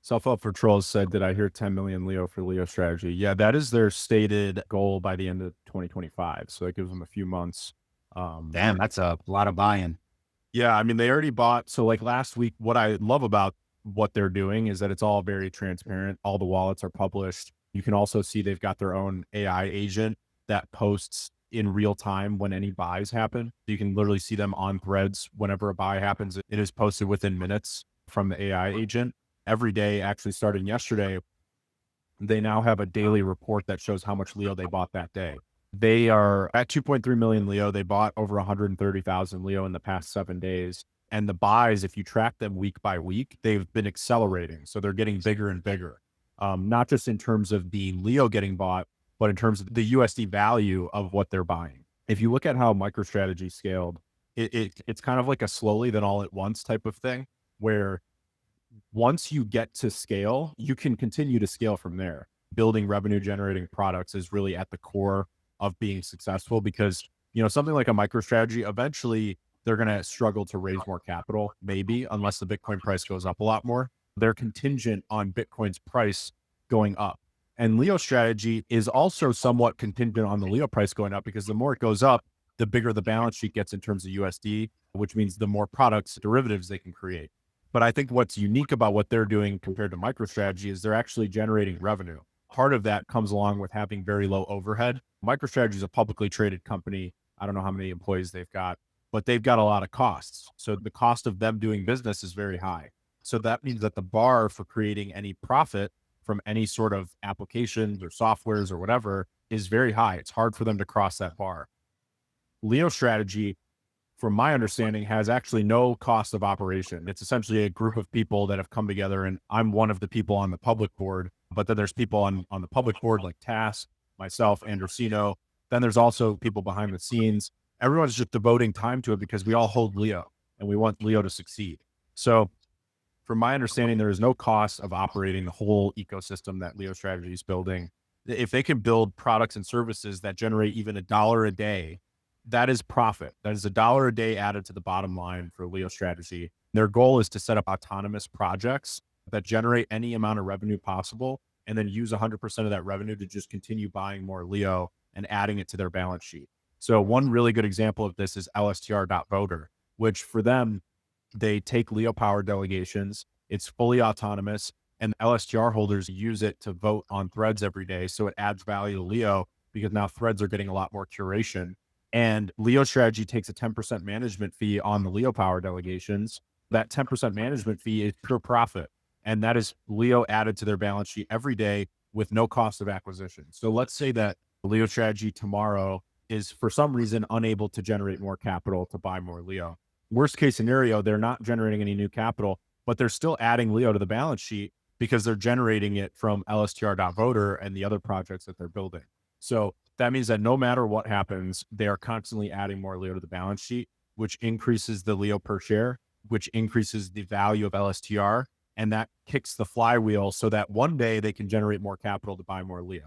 Self-help for trolls said, "Did I hear 10 million Leo for LeoStrategy?" Yeah, that is their stated goal by the end of 2025. So that gives them a few months. Um, Damn, that's a lot of buy-in. yeah, I mean, they already bought. So like last week, what I love about what they're doing is that it's all very transparent. All the wallets are published. You can also see they've got their own AI agent that posts in real time when any buys happen. You can literally see them on threads whenever a buy happens. It is posted within minutes from the AI agent every day. Actually, starting yesterday, they now have a daily report that shows how much Leo they bought that day. They are at 2.3 million Leo. They bought over 130,000 Leo in the past 7 days. And the buys, if you track them week by week, they've been accelerating. So they're getting bigger and bigger, not just in terms of the Leo getting bought, but in terms of the USD value of what they're buying. If you look at how MicroStrategy scaled, it's kind of like a slowly then all at once type of thing, where once you get to scale, you can continue to scale from there. Building revenue generating products is really at the core of being successful because, something like a MicroStrategy, eventually they're going to struggle to raise more capital, maybe, unless the Bitcoin price goes up a lot more. They're contingent on Bitcoin's price going up. And Leo strategy is also somewhat contingent on the Leo price going up because the more it goes up, the bigger the balance sheet gets in terms of USD, which means the more products, derivatives they can create. But I think what's unique about what they're doing compared to MicroStrategy is they're actually generating revenue. Part of that comes along with having very low overhead. MicroStrategy is a publicly traded company. I don't know how many employees they've got, but they've got a lot of costs. So the cost of them doing business is very high. So that means that the bar for creating any profit from any sort of applications or softwares or whatever is very high. It's hard for them to cross that bar. Leo strategy, from my understanding, has actually no cost of operation. It's essentially a group of people that have come together, and I'm one of the people on the public board. But then there's people on the public board like Tass, myself, Androsino. Then there's also people behind the scenes. Everyone's just devoting time to it because we all hold Leo and we want Leo to succeed. So, from my understanding, there is no cost of operating the whole ecosystem that Leo Strategy is building. If they can build products and services that generate even $1 a day, that is profit. That is $1 a day added to the bottom line for Leo Strategy. Their goal is to set up autonomous projects that generate any amount of revenue possible and then use 100% of that revenue to just continue buying more Leo and adding it to their balance sheet. So one really good example of this is LSTR.voter, which for them, they take Leo power delegations. It's fully autonomous, and LSTR holders use it to vote on threads every day. So it adds value to Leo because now threads are getting a lot more curation. And Leo strategy takes a 10% management fee on the Leo power delegations. That 10% management fee is pure profit. And that is Leo added to their balance sheet every day with no cost of acquisition. So let's say that Leo strategy tomorrow is for some reason unable to generate more capital to buy more Leo. Worst case scenario, they're not generating any new capital, but they're still adding Leo to the balance sheet because they're generating it from LSTR.voter and the other projects that they're building. So that means that no matter what happens, they are constantly adding more Leo to the balance sheet, which increases the Leo per share, which increases the value of LSTR. And that kicks the flywheel so that one day they can generate more capital to buy more Leo.